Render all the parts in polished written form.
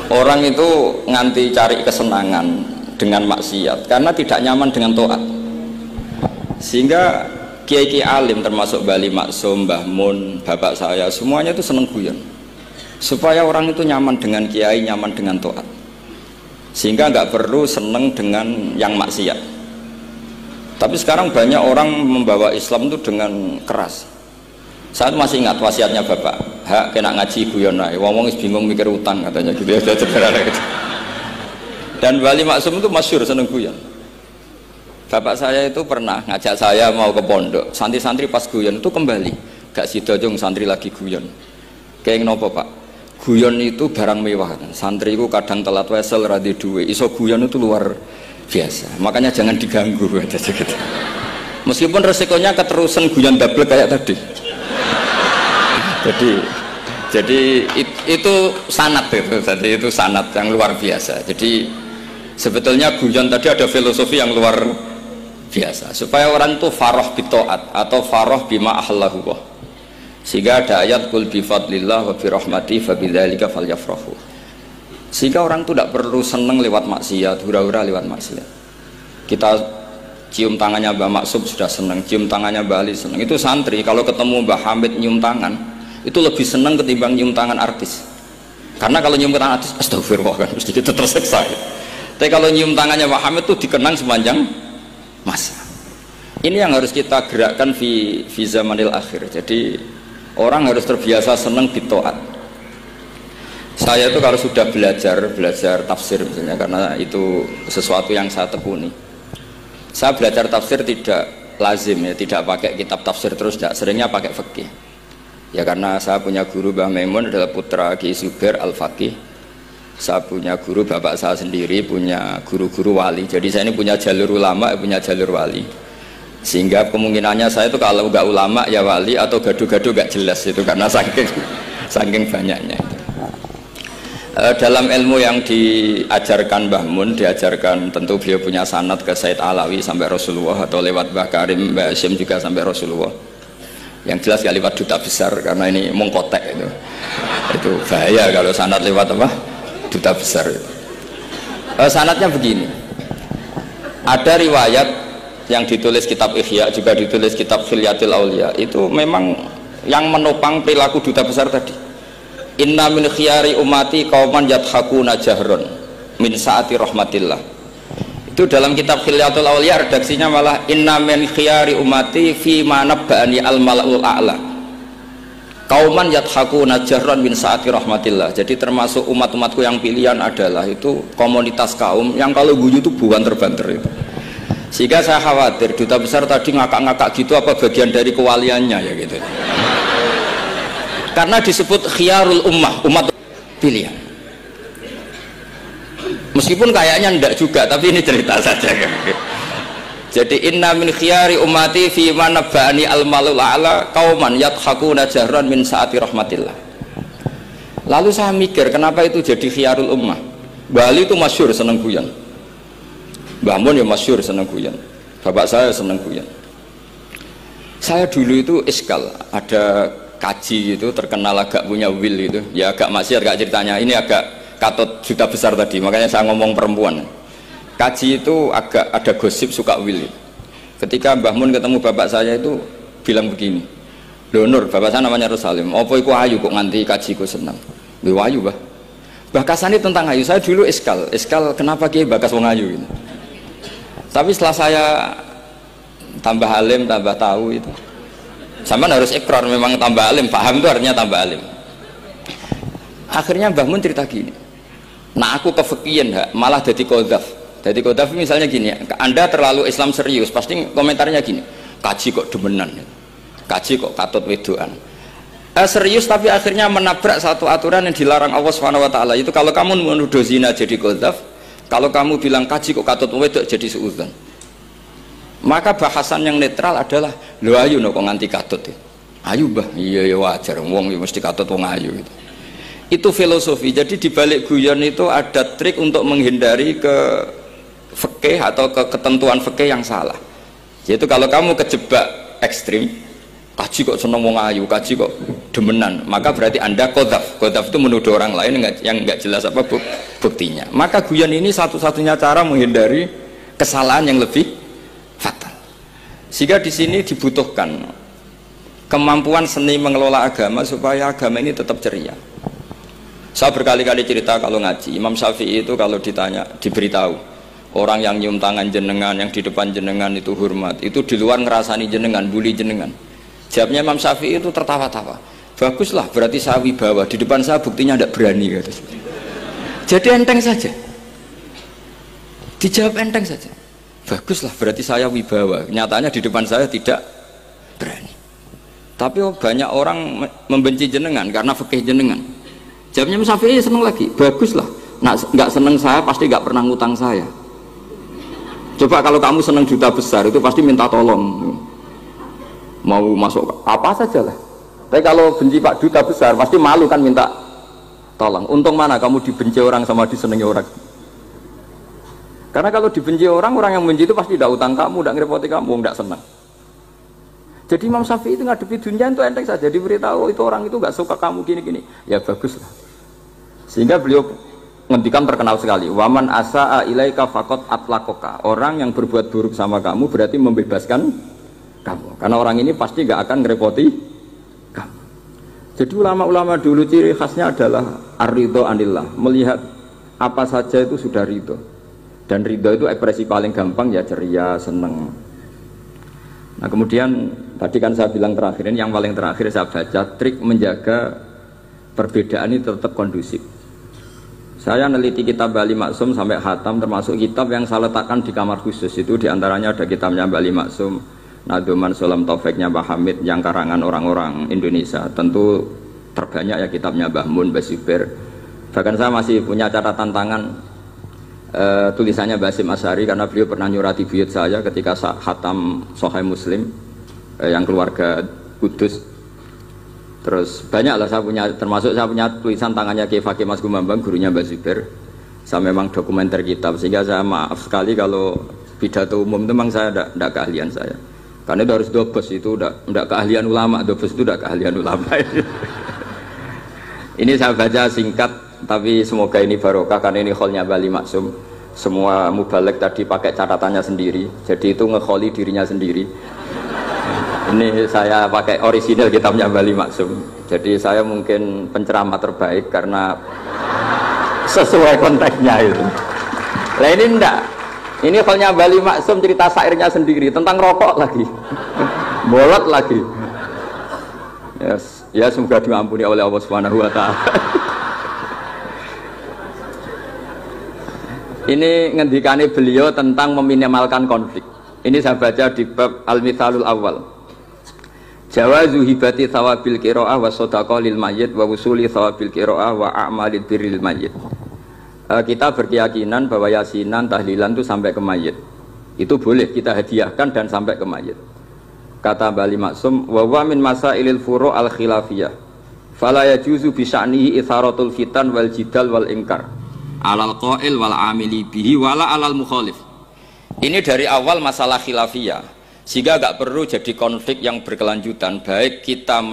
Orang itu nganti cari kesenangan dengan maksiat karena tidak nyaman dengan taat. Sehingga kiai-kiai alim termasuk Bali Maksum, Mbah Mun, bapak saya semuanya itu seneng guyon. Supaya orang itu nyaman dengan kiai, nyaman dengan taat. Sehingga nggak perlu seneng dengan yang maksiat. Tapi sekarang banyak orang membawa Islam itu dengan keras. Saya masih ingat wasiatnya bapak, hak kena ngaji guyon ae, wong-wong bingung mikir utang katanya gitu ya, gitu. Dan Bali Maksum itu masyhur seneng guyon. Bapak saya itu pernah ngajak saya mau ke pondok, santri-santri pas guyon itu kembali, gak sida jong santri lagi guyon. Kayak nopo pak? Guyon itu barang mewah, santri itu kadang telat wesel radhi duwe, iso guyon itu luar biasa. Makanya jangan diganggu aja gitu. Meskipun resikonya keterusan guyon double kayak tadi. Jadi itu sanad itu, jadi itu sanad yang luar biasa. Jadi sebetulnya guyon tadi ada filosofi yang luar biasa supaya orang itu farah bitoat atau farah bima ahlahu. Sehingga ada ayat qul bi fadlillah wa bi rahmati fa bidzalika falyafrahu. Sehingga orang itu tidak perlu seneng lewat maksiat, hura-hura lewat maksiat. Kita cium tangannya Mbah Maksum sudah seneng, cium tangannya Mbah Ali seneng. Itu santri kalau ketemu Mbah Hamid nyium tangan itu lebih senang ketimbang nyium tangan artis. Karena kalau nyium tangan artis, astagfirullah kan mesti kita tersiksa. Tapi kalau nyium tangannya Pak Hamid itu dikenang sepanjang masa. Ini yang harus kita gerakkan fi zamanil akhir. Jadi orang harus terbiasa senang bitoat. Saya itu kalau sudah belajar tafsir misalnya, karena itu sesuatu yang saya tekuni. Saya belajar tafsir tidak lazim ya, tidak pakai kitab tafsir terus, tidak, seringnya pakai fikih. Ya karena saya punya guru Mbah Maimun adalah putra Ki Zubair Al-Faqih. Saya punya guru bapak saya sendiri, punya guru-guru wali. Jadi saya ini punya jalur ulama, punya jalur wali. Sehingga kemungkinannya saya itu kalau nggak ulama ya wali atau gaduh-gaduh nggak jelas itu karena saking banyaknya itu. Dalam ilmu yang diajarkan Mbah Mun, diajarkan tentu beliau punya sanad ke Said Alawi sampai Rasulullah atau lewat Mbah Karim, Mbah Hashim juga sampai Rasulullah. Yang jelas gak lewat duta besar karena ini mengkotek itu bahaya kalau sanad lewat apa duta besar itu. Sanadnya begini, ada riwayat yang ditulis kitab Ihya, juga ditulis kitab Khilyatul Aulia, itu memang yang menopang perilaku duta besar tadi. Inna min khiyari umati qauman yadhakuna jahron min saati rahmatillah. Itu dalam kitab Khilyatul Aulia redaksinya malah inna min khiyari umati fi ma nabba'ani al malaul a'la qauman yadhakuna jahran min saati rahmatillah. Jadi termasuk umat-umatku yang pilihan adalah itu komunitas kaum yang kalau guyu itu bukan terbanter itu. Sehingga saya khawatir duta besar tadi ngakak-ngakak gitu apa bagian dari kewaliannya ya gitu. Karena disebut khiyarul ummah, umat pilihan. Meskipun kayaknya enggak juga, tapi ini cerita saja kan. Jadi inna min khiyari ummati fi ma nabba'ani al-malul a'la qauman yadhakuna jahran min saati rahmatillah. Lalu saya mikir kenapa itu jadi khiyarul ummah. Bali itu masyhur seneng guyon. Mbah Mun ya masyhur seneng guyon. Bapak saya seneng guyon. Saya dulu itu iskal, ada kaji itu terkenal agak punya will itu. Ya agak maksiat agak ceritanya. Ini agak katut juta besar tadi, makanya saya ngomong perempuan. Kaji itu agak ada gosip suka will. Ketika Mbah Mun ketemu bapak saya itu bilang begini, "Lho Nur, bapak saya namanya Rosalim, apa iku ayu kok nganti kajiku seneng?" "Lho ayu, Mbah." Bakasannya tentang ayu. Saya dulu iskal kenapa Ki bakas wong ayu gitu. Tapi setelah saya tambah alim, tambah tahu itu. Sampean harus ikrar memang tambah alim, paham itu artinya tambah alim. Akhirnya Mbah Mun cerita gini, nah aku kefikian malah jadi qadzaf. Jadi qadzaf misalnya gini, Anda terlalu Islam serius, pasti komentarnya gini, kaji kok demenan, kaji kok katut wedoan. Serius tapi akhirnya menabrak satu aturan yang dilarang Allah SWT. Itu kalau kamu menuduh zina jadi qadzaf, kalau kamu bilang kaji kok katut wedok jadi suudzon. Maka bahasan yang netral adalah lho ayu no kok nganti katut ya. Ayu Mbah, iya ya wajar, wong mesti katut wong ayu gitu. Itu filosofi. Jadi di balik guyon itu ada trik untuk menghindari ke fikih atau ke ketentuan fikih yang salah. Yaitu kalau kamu kejebak ekstrim, kaji kok seneng wong ayu, kaji kok demenan, maka berarti Anda qadzaf. Qadzaf itu menuduh orang lain yang enggak jelas apa buktinya. Maka guyon ini satu-satunya cara menghindari kesalahan yang lebih fatal. Sehingga di sini dibutuhkan kemampuan seni mengelola agama supaya agama ini tetap ceria. Saya berkali-kali cerita kalau ngaji, Imam Syafi'i itu kalau ditanya, diberitahu orang yang nyium tangan jenengan, yang di depan jenengan itu hormat, itu di luar ngerasani jenengan, bully jenengan. Jawabnya Imam Syafi'i itu tertawa-tawa. Baguslah, berarti saya wibawa, di depan saya buktinya tidak berani. Kata. Jadi enteng saja, dijawab enteng saja. Baguslah, berarti saya wibawa, nyatanya di depan saya tidak berani. Tapi banyak orang membenci jenengan karena fikih jenengan. Jawabnya Imam Syafi'i seneng lagi, baguslah, nggak seneng saya pasti nggak pernah ngutang saya. Coba kalau kamu seneng juta besar itu pasti minta tolong, mau masuk apa saja lah. Tapi kalau benci Pak Duta besar pasti malu kan minta tolong. Untung mana kamu dibenci orang sama disenangi orang. Karena kalau dibenci orang yang benci itu pasti tidak utang kamu, tidak ngerepoti kamu, tidak senang. Jadi Imam Syafi'i itu ngadepi dunia itu enteng saja, diberitahu itu orang itu nggak suka kamu gini-gini, ya bagus lah. Sehingga beliau ngendikan terkenal sekali, waman asa'a ilaika faqad atlaqaka. Orang yang berbuat buruk sama kamu berarti membebaskan kamu, karena orang ini pasti nggak akan ngerepoti kamu. Jadi ulama-ulama dulu ciri khasnya adalah ar-ridho anillah, melihat apa saja itu sudah ridho, dan ridho itu ekspresi paling gampang ya ceria, seneng. Nah kemudian tadi kan saya bilang terakhir ini, yang paling terakhir saya baca trik menjaga perbedaan ini tetap kondusif. Saya neliti kitab Bali Maksum sampai khatam, termasuk kitab yang saya letakkan di kamar khusus itu diantaranya ada kitabnya Bali Maksum, Nadoman Solam Taufiknya Mbah Hamid yang karangan orang-orang Indonesia. Tentu terbanyak ya kitabnya Mbah Mun, Mbah Zubair. Bahkan saya masih punya catatan tangan tulisannya Basim Asyari karena beliau pernah nyurati buyut saya ketika khatam Sahih Muslim yang keluarga Kudus. Terus banyak lah saya punya, termasuk saya punya tulisan tangannya Kiai Fakih Mas Gumambang, gurunya Mbah Zubair. Saya memang dokumenter kitab, sehingga saya maaf sekali kalau pidato umum itu memang saya tidak keahlian saya. Karena itu harus dobes, itu tidak keahlian ulama, dobes itu tidak keahlian ulama. Ini saya baca singkat, tapi semoga ini barokah karena ini kholnya Bali Maksum. Semua mubalek tadi pakai catatannya sendiri, jadi itu ngekholi dirinya sendiri. Ini saya pakai orisinil kitabnya Bali Maksum. Jadi saya mungkin penceramah terbaik karena sesuai konteksnya itu. Nah ini enggak. Ini kholnya Bali Maksum, cerita syairnya sendiri tentang rokok lagi. Bolot lagi. Yes. Ya semoga diampuni oleh Allah Subhanahu wa taala. Ini ngendikane beliau tentang meminimalkan konflik. Ini saya baca di bab Al-Mithalul Awal. Jawazu hibati thawabil qiraah wa shadaqah lil mayyit wa wusuli thawabil qiraah wa a'malid birril mayyit. Kita berkeyakinan bahwa yasinan, tahlilan itu sampai ke mayit. Itu boleh kita hadiahkan dan sampai ke mayit. Kata Bali Maksum, wa wa min masailil furu' al khilafiyah. Fala yajuzu bi sya'nihi itharatul fitan wal jidal wal inkar. Alal qail wal amili bihi wala alal mukhalif. Ini dari awal masalah khilafiyah. Sehingga gak perlu jadi konflik yang berkelanjutan, baik kita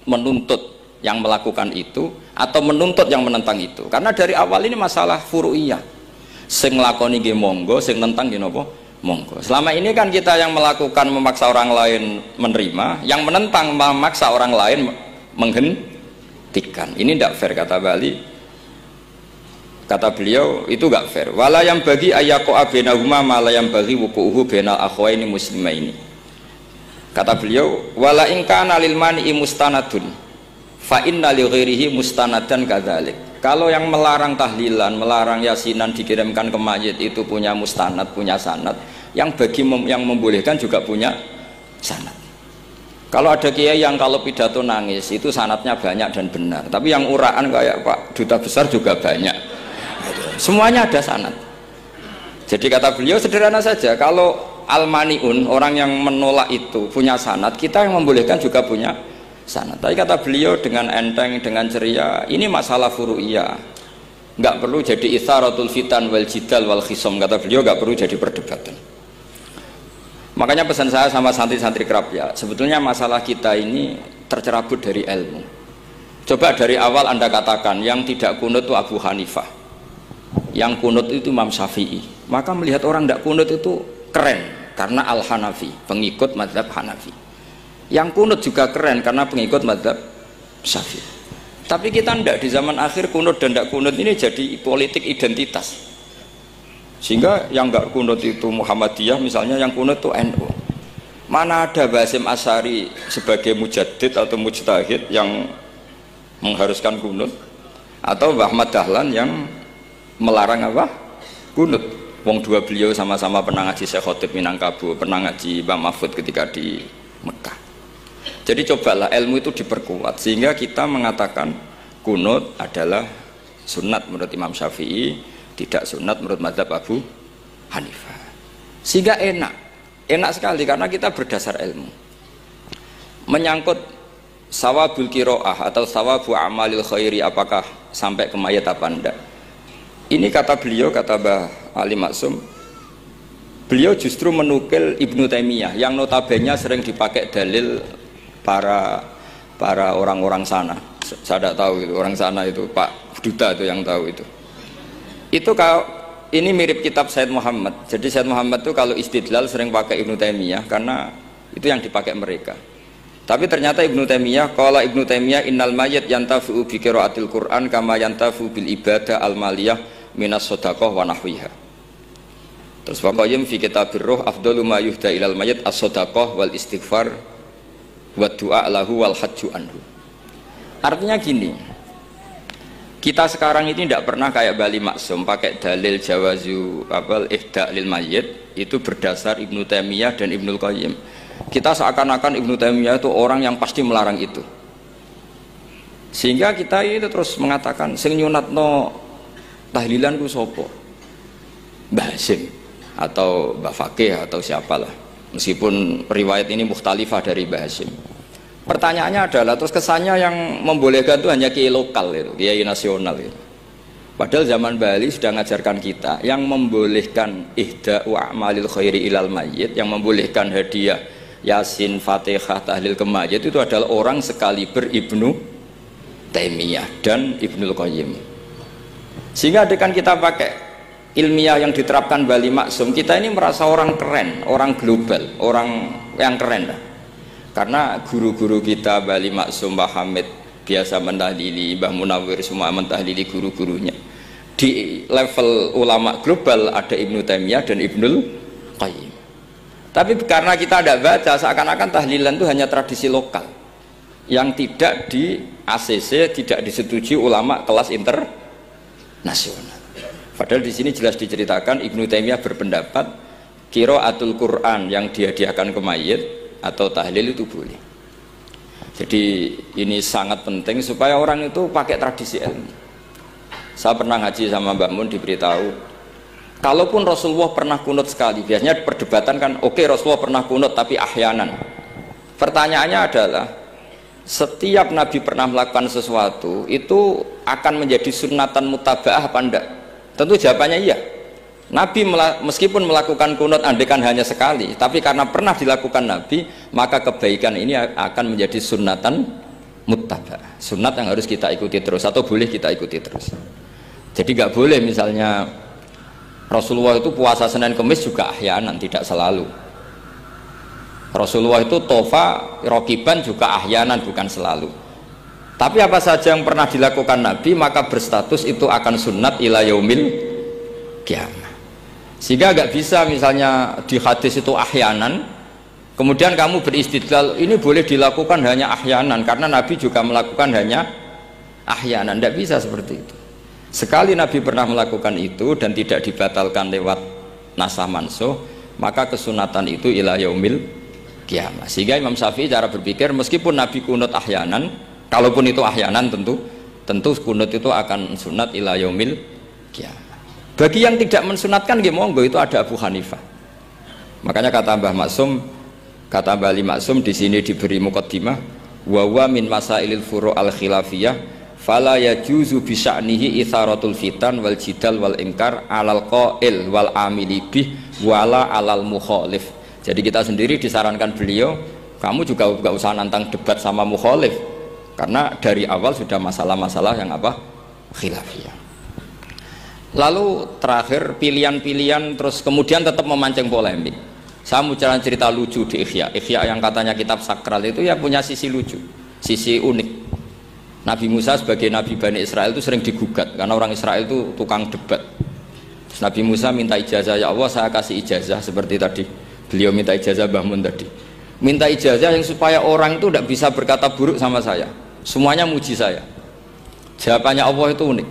menuntut yang melakukan itu atau menuntut yang menentang itu. Karena dari awal ini masalah furu'iyah. Sing nglakoni nggih monggo, sing nentang nggih napa? Monggo. Selama ini kan kita yang melakukan memaksa orang lain menerima, yang menentang memaksa orang lain menghentikan. Ini tidak fair kata Bali. Kata beliau itu gak fair. Wala yang bagi ayaqa bainahuma ma la yang bagi wuqu'uhu bainal akhwaini muslimaini. Kata beliau, wala in kana lil mani'i mustanadun fa inna li ghairihi mustanadan kadzalik. Kalau yang melarang tahlilan, melarang yasinan dikirimkan ke mayit itu punya mustanad, punya sanad. Yang bagi yang membolehkan juga punya sanad. Kalau ada kiai yang kalau pidato nangis itu sanadnya banyak dan benar. Tapi yang uraan kayak Pak Duta Besar juga banyak. Semuanya ada sanad. Jadi kata beliau sederhana saja, kalau al-mani'un, orang yang menolak itu punya sanad, kita yang membolehkan juga punya sanad. Tapi kata beliau dengan enteng, dengan ceria, ini masalah furu'iyah, nggak perlu jadi itharatul fitan wal jidal wal khisom. Kata beliau nggak perlu jadi perdebatan. Makanya pesan saya sama santri-santri kerap ya, sebetulnya masalah kita ini tercerabut dari ilmu. Coba dari awal Anda katakan yang tidak kunut itu Abu Hanifah, yang kunut itu Imam Syafi'i, maka melihat orang tidak kunut itu keren karena Al-Hanafi, pengikut mazhab Hanafi. Yang kunut juga keren karena pengikut mazhab Syafi'i. Tapi kita tidak, di zaman akhir kunut dan tidak kunut ini jadi politik identitas. Sehingga yang nggak kunut itu Muhammadiyah misalnya, yang kunut itu NU. Mana ada Basim Asy'ari sebagai mujaddid atau mujtahid yang mengharuskan kunut, atau Mbah Ahmad Dahlan yang melarang apa? Kunut. Wong dua beliau sama-sama pernah ngaji Syekh Khotib Minangkabau, pernah ngaji Mbah Mahfud ketika di Mekah. Jadi cobalah ilmu itu diperkuat sehingga kita mengatakan kunut adalah sunat menurut Imam Syafi'i, tidak sunat menurut mazhab Abu Hanifah. Sehingga enak sekali karena kita berdasar ilmu. Menyangkut sawabul kiroah atau sawabu amalil khairi, apakah sampai ke mayat apa enggak, ini kata beliau, kata Mbah Ali Maksum, beliau justru menukil Ibnu Taimiyah yang notabene sering dipakai dalil para orang-orang sana. Saya tidak tahu itu orang sana, itu Pak Duta itu yang tahu itu kalau ini mirip kitab Said Muhammad. Jadi Said Muhammad itu kalau istidlal sering pakai Ibnu Taimiyah karena itu yang dipakai mereka. Tapi ternyata Ibnu Taimiyah, qala Ibnu Taimiyah innal mayyit yantafi'u bi qiraatil Qur'an kama yantafi'u bil ibadah al maliyah minas shadaqah wa nahwiha. Terus waqayyim fi kitabir ruh afdalu ma yuhda ilal mayyit as-shadaqah wal istighfar wa du'a lahu wal hajju anhu. Artinya gini, kita sekarang ini tidak pernah kayak Bali Maksum pakai dalil jawazu ihda lil mayyit itu berdasar Ibnu Taimiyah dan Ibnul Qayyim. Kita seakan-akan Ibnu Taimiyah itu orang yang pasti melarang itu, sehingga kita itu terus mengatakan sing nyunatno tahlilan ku sopo, Mbah Hasim atau Mbah Fakih atau siapalah, meskipun riwayat ini mukhtalifah dari Mbah Hasim. Pertanyaannya adalah terus kesannya yang membolehkan itu hanya kiai lokal itu, kiai nasional itu. Padahal zaman Bali sudah mengajarkan kita yang membolehkan ihda wa amalil khairi ilal mayyit, yang membolehkan hadiah Yasin, Fatihah, tahlil ke mayit itu adalah orang sekaliber Ibnu Taimiyah dan Ibnul Qayyim. Sehingga dengan kita pakai ilmiah yang diterapkan Bali Maksum, kita ini merasa orang keren, orang global, orang yang keren lah. Karena guru-guru kita Bali Maksum, Mbah Hamid biasa mentahlili, Mbah Munawir semua mentahlili guru-gurunya. Di level ulama global ada Ibnu Taimiyah dan Ibnul Qayyim. Tapi karena kita tidak baca, seakan-akan tahlilan itu hanya tradisi lokal yang tidak di ACC, tidak disetujui ulama kelas internasional. Padahal di sini jelas diceritakan Ibnu Taimiyah berpendapat qiraatul Quran yang dihadiahkan ke mayit atau tahlil itu boleh. Jadi ini sangat penting supaya orang itu pakai tradisi ilmu. Saya pernah ngaji sama Mbak Mun, diberitahu kalaupun Rasulullah pernah kunut sekali, biasanya perdebatan kan, oke, Rasulullah pernah kunut tapi ahyanan. Pertanyaannya adalah setiap Nabi pernah melakukan sesuatu itu akan menjadi sunnatan mutaba'ah apa enggak? Tentu jawabannya iya. Nabi meskipun melakukan kunut andaikan hanya sekali, tapi karena pernah dilakukan Nabi, maka kebaikan ini akan menjadi sunnatan mutaba'ah, sunnat yang harus kita ikuti terus atau boleh kita ikuti terus. Jadi nggak boleh misalnya Rasulullah itu puasa Senin Kemis juga ahyanan, tidak selalu. Rasulullah itu tofa rokiban juga ahyanan, bukan selalu. Tapi apa saja yang pernah dilakukan Nabi maka berstatus itu akan sunnat ila yaumil qiyamah. Sehingga nggak bisa misalnya di hadis itu ahyanan, kemudian kamu beristidlal ini boleh dilakukan hanya ahyanan karena Nabi juga melakukan hanya ahyanan. Tidak bisa seperti itu. Sekali Nabi pernah melakukan itu dan tidak dibatalkan lewat nasah mansuh, maka kesunatan itu ila yaumil qiyamah. Sehingga Imam Syafi'i cara berpikir meskipun Nabi kunut ahyanan, kalaupun itu ahyanan tentu kunut itu akan sunat ila yaumil qiyamah. Bagi yang tidak mensunatkan monggo, itu ada Abu Hanifah. Makanya kata Mbah Maksum, kata Mbah Ali Maksum di sini diberi muqaddimah, wa wa min masailil furu' al khilafiyah fala yajuzu bi sya'nihi itharatul fitan wal jidal wal ingkar alal qail wal amili bih wala alal mukhalif. Jadi kita sendiri disarankan beliau, kamu juga gak usah nantang debat sama mukhalif, karena dari awal sudah masalah-masalah yang apa khilafiyah. Lalu terakhir pilihan-pilihan, terus kemudian tetap memancing polemik. Saya mau cerita lucu di Ihya yang katanya kitab sakral itu ya punya sisi lucu, sisi unik. Nabi Musa sebagai Nabi Bani Israel itu sering digugat karena orang Israel itu tukang debat. Terus Nabi Musa minta ijazah, ya Allah saya kasih ijazah seperti tadi beliau minta ijazah Mbah Mun tadi, minta ijazah yang supaya orang itu tidak bisa berkata buruk sama saya, semuanya muji saya. Jawabannya Allah itu unik.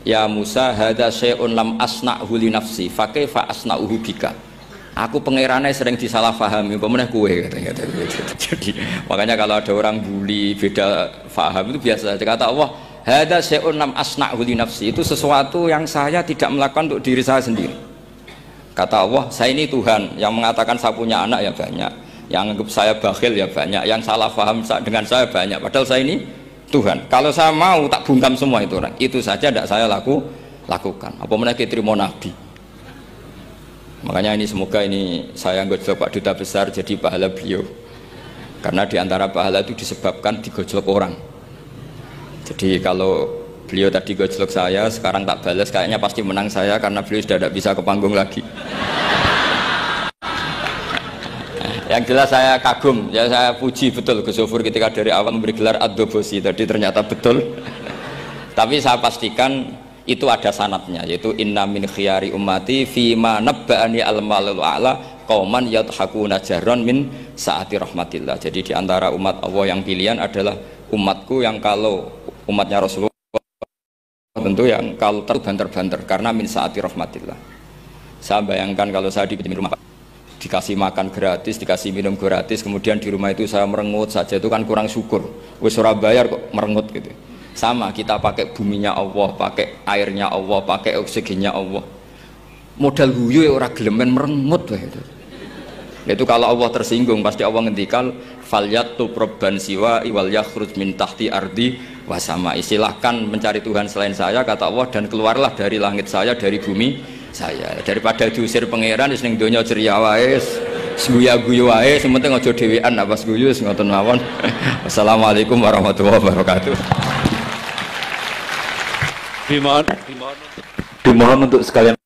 Ya Musa, hadza syai'un lam asna'hu li nafsi, fa kaifa asna'uhu bika. Aku pangerane sering disalahpahami, pemenah kue katanya. Jadi makanya kalau ada orang bully beda faham itu biasa. Kata Allah, hadza syai'un lam asna'hu li nafsi, itu sesuatu yang saya tidak melakukan untuk diri saya sendiri. Kata Allah, saya ini Tuhan yang mengatakan saya punya anak ya banyak, yang anggap saya bakhil ya banyak, yang salah paham dengan saya banyak, padahal saya ini Tuhan. Kalau saya mau tak bungkam semua itu orang. Itu saja tidak saya lakukan. Apa menaiki terima Nabi. Makanya ini semoga ini saya gojlok Pak Duta Besar jadi pahala beliau. Karena diantara pahala itu disebabkan digojlok orang. Jadi kalau beliau tadi gojlok saya, sekarang tak balas kayaknya pasti menang saya karena beliau sudah tidak bisa ke panggung lagi. Yang jelas saya kagum, ya saya puji betul Gus Zofur ketika dari awal memberi gelar Ad-Dobosi tadi ternyata betul. Tapi saya pastikan itu ada sanadnya, yaitu inna min khiyari ummati fima nabba'ani al-malul a'la qauman yadhakuna jarron min saati rahmatillah. Jadi diantara umat Allah yang pilihan adalah umatku yang kalau umatnya Rasulullah tentu yang kalau terbanter-banter karena min saati rahmatillah. Saya bayangkan kalau saya di rumah dikasih makan gratis, dikasih minum gratis, kemudian di rumah itu saya merengut saja, itu kan kurang syukur. Wis ora bayar kok merengut gitu. Sama kita pakai buminya Allah, pakai airnya Allah, pakai oksigennya Allah. Modal guyu ya ora gelemen merengut gitu. Itu kalau Allah tersinggung pasti Allah ngendikan falyatu robban siwa wal yakhruj min tahti ardi wasama. Silahkan mencari Tuhan selain saya kata Allah dan keluarlah dari langit saya, dari bumi saya, daripada diusir pangeran wis ning donya ceria wae, guyu-guyu wae, sementing aja dhewean apa guyu wis ngoten mawon. Wassalamualaikum warahmatullahi wabarakatuh. Dimohon untuk sekalian